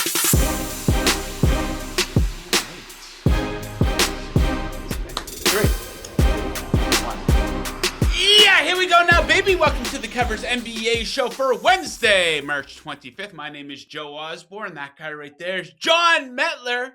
Yeah, here we go now, baby. Welcome to the Covers NBA show for Wednesday, March 25th. My name is Joe Osborne. That guy right there is John Metler.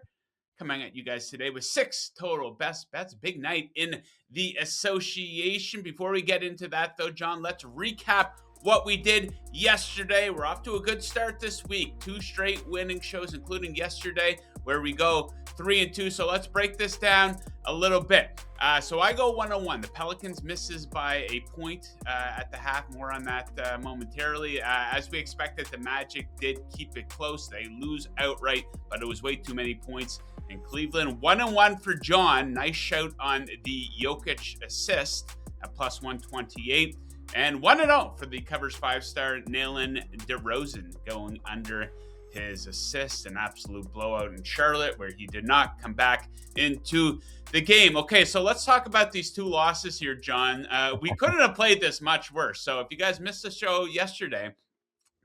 Coming at you guys today with 6 total best bets. Big night in the association. Before we get into that, though, John, let's recap what we did yesterday. We're off to a good start this week. 2 straight winning shows, including yesterday, where we go 3-2. So let's break this down a little bit. So I go 1-1. The Pelicans misses by a point at the half. More on that momentarily. As we expected, the Magic did keep it close. They lose outright, but it was way too many points in Cleveland. 1-1 for John. Nice shout on the Jokic assist at plus 128. And 1-0 for the Covers 5-star Nailing DeRozan, going under his assist. An absolute blowout in Charlotte where he did not come back into the game. Okay, so let's talk about these 2 losses here, John. We couldn't have played this much worse. So if you guys missed the show yesterday,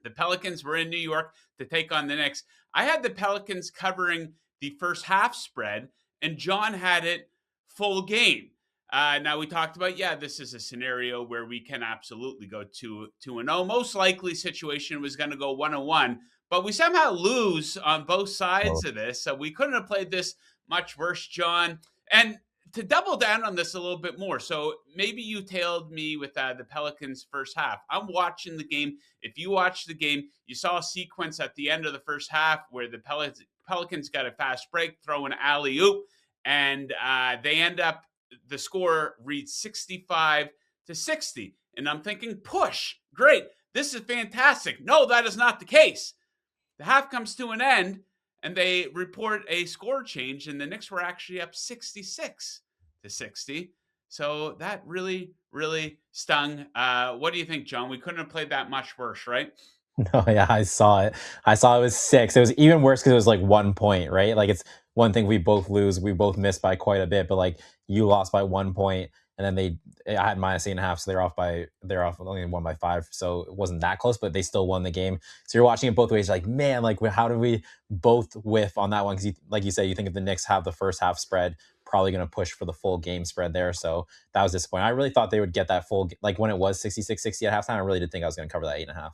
the Pelicans were in New York to take on the Knicks. I had the Pelicans covering the first half spread, and John had it full game. Now we talked about, this is a scenario where we can absolutely go 2-0. Most likely situation was going to go 1-1, but we somehow lose on both sides of this. So we couldn't have played this much worse, John. And to double down on this a little bit more, so maybe you tailed me with the Pelicans first half. I'm watching the game. If you watched the game, you saw a sequence at the end of the first half where the Pelicans got a fast break, throw an alley-oop, and they end up, the score reads 65-60. And I'm thinking, push, great. This is fantastic. No, that is not the case. The half comes to an end, and they report a score change, and the Knicks were actually up 66-60. So that really, really stung. What do you think, John? We couldn't have played that much worse, right? No, yeah, I saw it. I saw it was 6. It was even worse because it was like 1 point, right? Like, it's one thing we both lose. We both missed by quite a bit, but like you lost by 1 point, and then I had -8.5, so they're off only won by 5. So it wasn't that close, but they still won the game. So you're watching it both ways, like, man, like how did we both whiff on that one? Because like you said, you think if the Knicks have the first half spread, probably going to push for the full game spread there. So that was disappointing. I really thought they would get that full, like when it was 66-60 at halftime, I really did think I was going to cover that 8.5.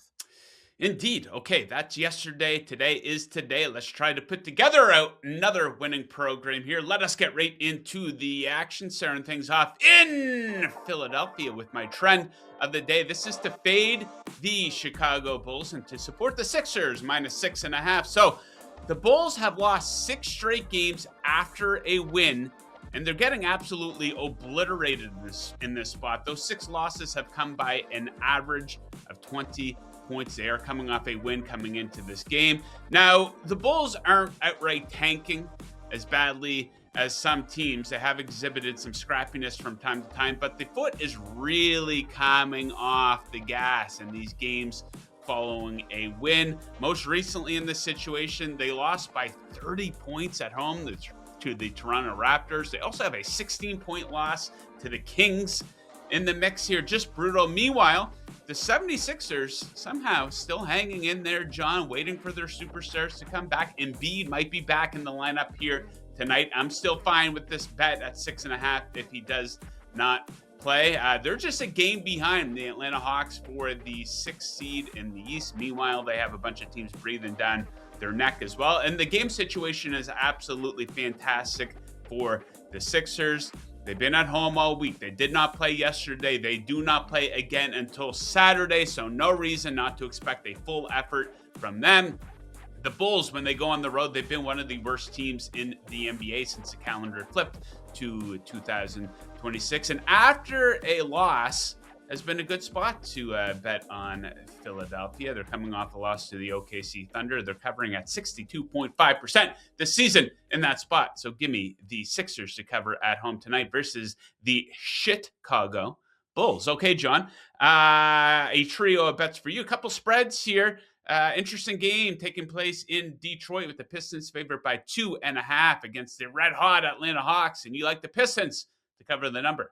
Indeed. Okay, that's yesterday. Today is today. Let's try to put together another winning program here. Let us get right into the action, starting things off in Philadelphia with my trend of the day. This is to fade the Chicago Bulls and to support the Sixers, -6.5. So the Bulls have lost 6 straight games after a win, and they're getting absolutely obliterated in this spot. Those 6 losses have come by an average of 20 points. They are coming off a win coming into this game. Now, the Bulls aren't outright tanking as badly as some teams. They have exhibited some scrappiness from time to time, but the foot is really coming off the gas in these games following a win. Most recently in this situation, they lost by 30 points at home to the Toronto Raptors. They also have a 16-point loss to the Kings in the mix here. Just brutal. Meanwhile, the 76ers somehow still hanging in there, John, waiting for their superstars to come back. Embiid might be back in the lineup here tonight. I'm still fine with this bet at 6.5 if he does not play. They're just a game behind the Atlanta Hawks for the 6th seed in the East. Meanwhile, they have a bunch of teams breathing down their neck as well. And the game situation is absolutely fantastic for the Sixers. They've been at home all week. They did not play yesterday. They do not play again until Saturday, so no reason not to expect a full effort from them. The Bulls, when they go on the road, they've been one of the worst teams in the NBA since the calendar flipped to 2026. And after a loss, has been a good spot to bet on Philadelphia. They're coming off a loss to the OKC Thunder. They're covering at 62.5% this season in that spot. So give me the Sixers to cover at home tonight versus the Chicago Bulls. Okay, John, a trio of bets for you. A couple spreads here. Interesting game taking place in Detroit with the Pistons favored by 2.5 against the red-hot Atlanta Hawks. And you like the Pistons to cover the number.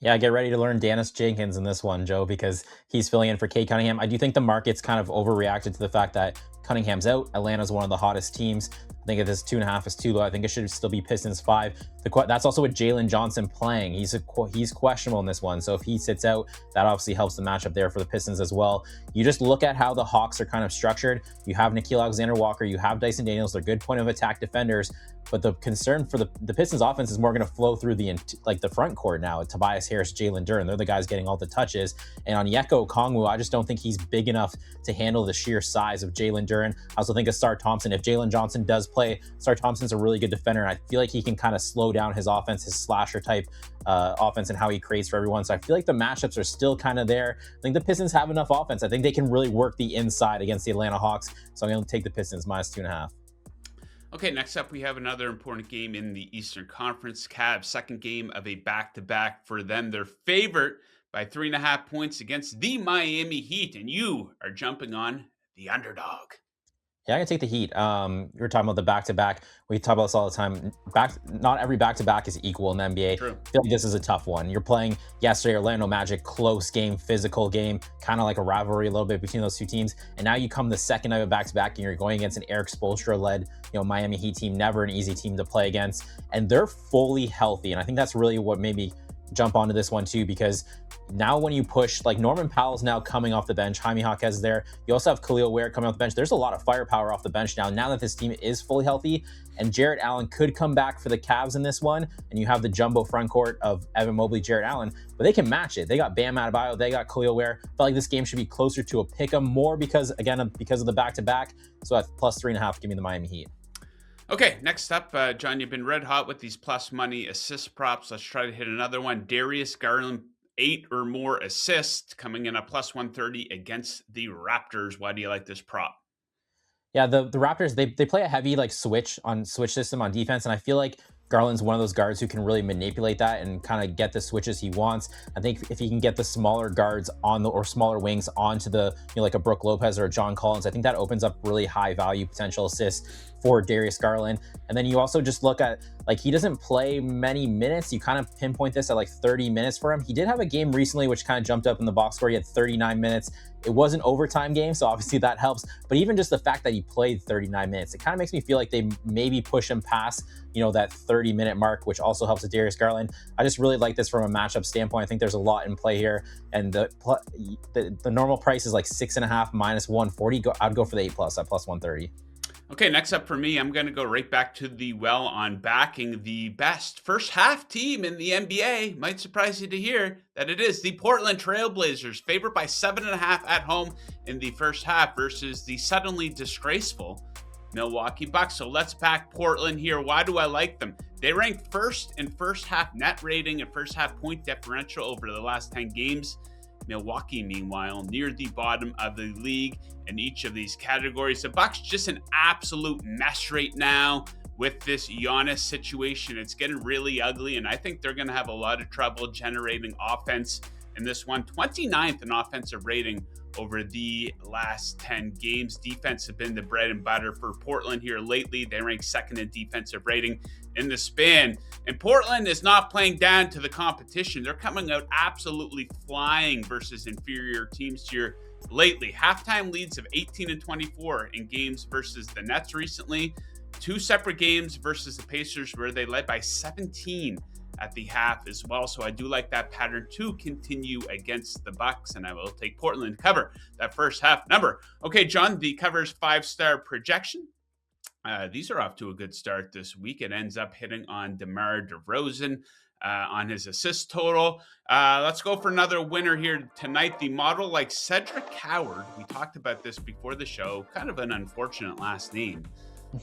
Yeah, get ready to learn Dennis Jenkins in this one, Joe, because he's filling in for Kate Cunningham. I do think the market's kind of overreacted to the fact that Cunningham's out. Atlanta's one of the hottest teams. I think if this 2.5 is too low, I think it should still be Pistons 5. That's also with Jalen Johnson playing. He's questionable in this one. So if he sits out, that obviously helps the matchup there for the Pistons as well. You just look at how the Hawks are kind of structured. You have Nickeil Alexander-Walker, you have Dyson Daniels. They're good point of attack defenders. But the concern for the Pistons offense is more going to flow through the front court now. Tobias Harris, Jalen Duren, they're the guys getting all the touches. And on Yeko Kongwu, I just don't think he's big enough to handle the sheer size of Jalen Duren. I also think of Star Thompson. If Jalen Johnson does play, Star Thompson's a really good defender, and I feel like he can kind of slow down his offense, his slasher type offense, and how he creates for everyone. So I feel like the matchups are still kind of there. I think the Pistons have enough offense. I think they can really work the inside against the Atlanta Hawks. So I'm going to take the Pistons minus 2.5. Okay, next up, we have another important game in the Eastern Conference. Cavs, second game of a back-to-back for them. They're favored by 3.5 points against the Miami Heat, and you are jumping on the underdog. Yeah, I can take the Heat. We were talking about the back-to-back. We talk about this all the time. Not every back-to-back is equal in the NBA. True. I feel like this is a tough one. You're playing yesterday, Orlando Magic, close game, physical game, kind of like a rivalry a little bit between those two teams. And now you come the second night of back-to-back, and you're going against an Eric Spoelstra-led, Miami Heat team, never an easy team to play against. And they're fully healthy. And I think that's really what made me jump onto this one too, because now when you push, like Norman Powell's now coming off the bench, Jaime Jaquez is there. You also have Khalil Ware coming off the bench. There's a lot of firepower off the bench now that this team is fully healthy. And Jarrett Allen could come back for the Cavs in this one. And you have the jumbo front court of Evan Mobley, Jarrett Allen, but they can match it. They got Bam Adebayo, they got Khalil Ware. I felt like this game should be closer to a pick 'em more because of the back-to-back. So at plus 3.5, give me the Miami Heat. Okay, next up, John, you've been red hot with these plus money assist props. Let's try to hit another one. Darius Garland, 8 or more assists, coming in at plus 130 against the Raptors. Why do you like this prop? Yeah, the Raptors, they play a heavy switch system on defense, and I feel like Garland's one of those guards who can really manipulate that and kind of get the switches he wants. I think if he can get the smaller guards or smaller wings onto the, like a Brook Lopez or a John Collins, I think that opens up really high value potential assists for Darius Garland. And then you also just look at, he doesn't play many minutes. You kind of pinpoint this at 30 minutes for him. He did have a game recently, which kind of jumped up in the box score. He had 39 minutes. It was an overtime game, so obviously that helps. But even just the fact that he played 39 minutes, it kind of makes me feel like they maybe push him past, that 30-minute mark, which also helps with Darius Garland. I just really like this from a matchup standpoint. I think there's a lot in play here. And the normal price is 6.5 minus 140. I'd go for the 8+ at plus 130. Okay, next up for me, I'm going to go right back to the well on backing the best first half team in the NBA. Might surprise you to hear that it is the Portland Trailblazers, favored by 7.5 at home in the first half versus the suddenly disgraceful Milwaukee Bucks. So let's back Portland here. Why do I like them? They rank first in first half net rating and first half point differential over the last 10 games. Milwaukee, meanwhile, near the bottom of the league in each of these categories. The Bucks just an absolute mess right now with this Giannis situation. It's getting really ugly, and I think they're going to have a lot of trouble generating offense in this one. 29th in offensive rating over the last 10 games. Defense have been the bread and butter for Portland here lately. They rank second in defensive rating in the span. And Portland is not playing down to the competition. They're coming out absolutely flying versus inferior teams here lately. Halftime leads of 18 and 24 in games versus the Nets recently. 2 separate games versus the Pacers where they led by 17 at the half as well. So I do like that pattern to continue against the Bucks, and I will take Portland to cover that first half number. Okay, John, the cover's 5-star projection. These are off to a good start this week. It ends up hitting on DeMar DeRozan on his assist total. Let's go for another winner here tonight. The model like Cedric Howard. We talked about this before the show. Kind of an unfortunate last name.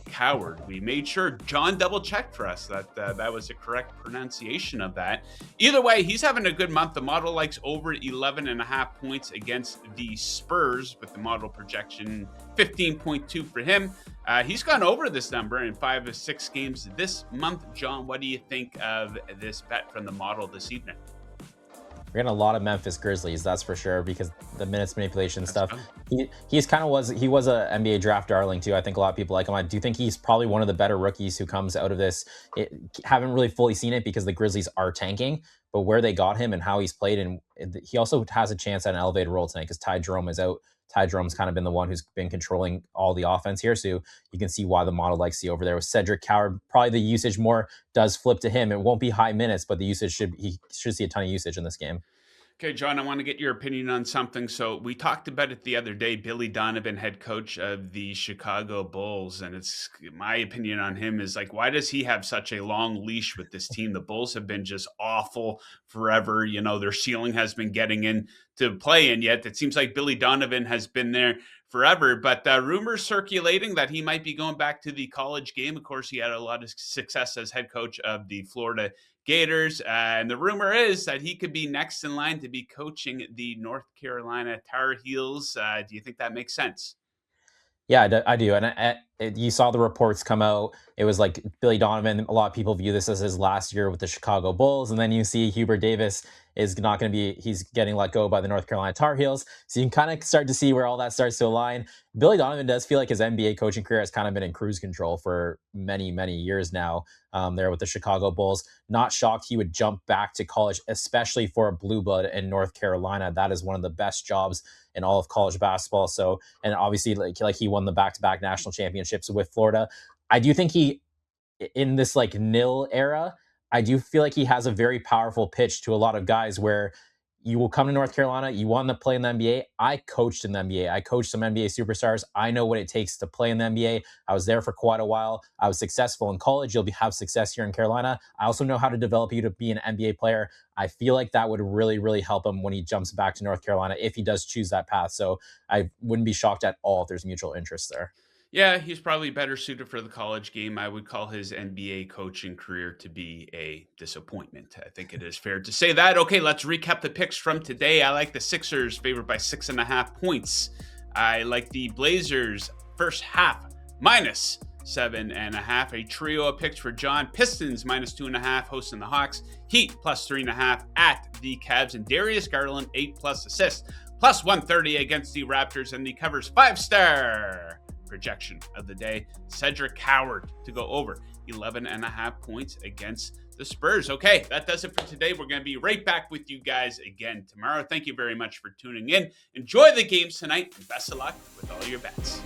Coward. We made sure John double checked for us that that was the correct pronunciation of that. Either way, he's having a good month. The model likes over 11.5 points against the Spurs with the model projection 15.2 for him. He's gone over this number in 5 of 6 games this month. John, what do you think of this bet from the model this evening? We're getting a lot of Memphis Grizzlies, that's for sure, because the minutes manipulation stuff. He was a NBA draft darling too. I think a lot of people like him. I do think he's probably one of the better rookies who comes out of this. Haven't really fully seen it because the Grizzlies are tanking, but where they got him and how he's played, and he also has a chance at an elevated role tonight because Ty Jerome is out Ty Jerome's kind of been the one who's been controlling all the offense here. So you can see why the model likes the over there with Cedric Coward. Probably the usage more does flip to him. It won't be high minutes, but the usage he should see a ton of usage in this game. Okay, John, I want to get your opinion on something. So we talked about it the other day. Billy Donovan, head coach of the Chicago Bulls, and it's my opinion on him is like, why does he have such a long leash with this team? The Bulls have been just awful forever. You know, their ceiling has been getting in to play, and yet it seems like Billy Donovan has been there forever. But rumors circulating that he might be going back to the college game. Of course, he had a lot of success as head coach of the Florida Gators. And the rumor is that he could be next in line to be coaching the North Carolina Tar Heels. Do you think that makes sense? Yeah, I do. And you saw the reports come out. It was like Billy Donovan. A lot of people view this as his last year with the Chicago Bulls. And then you see Hubert Davis is not going to be, he's getting let go by the North Carolina Tar Heels. So you can kind of start to see where all that starts to align. Billy Donovan does feel like his NBA coaching career has kind of been in cruise control for many, many years now there with the Chicago Bulls. Not shocked he would jump back to college, especially for a blue blood in North Carolina. That is one of the best jobs in all of college basketball. So, and obviously like he won the back-to-back national championships with Florida. I do think he, in this like nil era, I do feel like he has a very powerful pitch to a lot of guys where you will come to North Carolina, you want to play in the NBA. I coached in the NBA. I coached some NBA superstars. I know what it takes to play in the NBA. I was there for quite a while. I was successful in college. You'll have success here in Carolina. I also know how to develop you to be an NBA player. I feel like that would really, really help him when he jumps back to North Carolina if he does choose that path. So I wouldn't be shocked at all if there's mutual interest there. Yeah, he's probably better suited for the college game. I would call his NBA coaching career to be a disappointment. I think it is fair to say that. Okay, let's recap the picks from today. I like the Sixers favored by 6.5 points. I like the Blazers first half minus 7.5. A trio of picks for John. Pistons minus 2.5, hosting the Hawks. Heat plus 3.5 at the Cavs. And Darius Garland, 8+ assists, plus 130 against the Raptors. And the covers 5-star projection of the day, Cedric Coward to go over 11.5 points against the Spurs. Okay, that does it for today. We're going to be right back with you guys again tomorrow. Thank you very much for tuning in. Enjoy the games tonight, and best of luck with all your bets.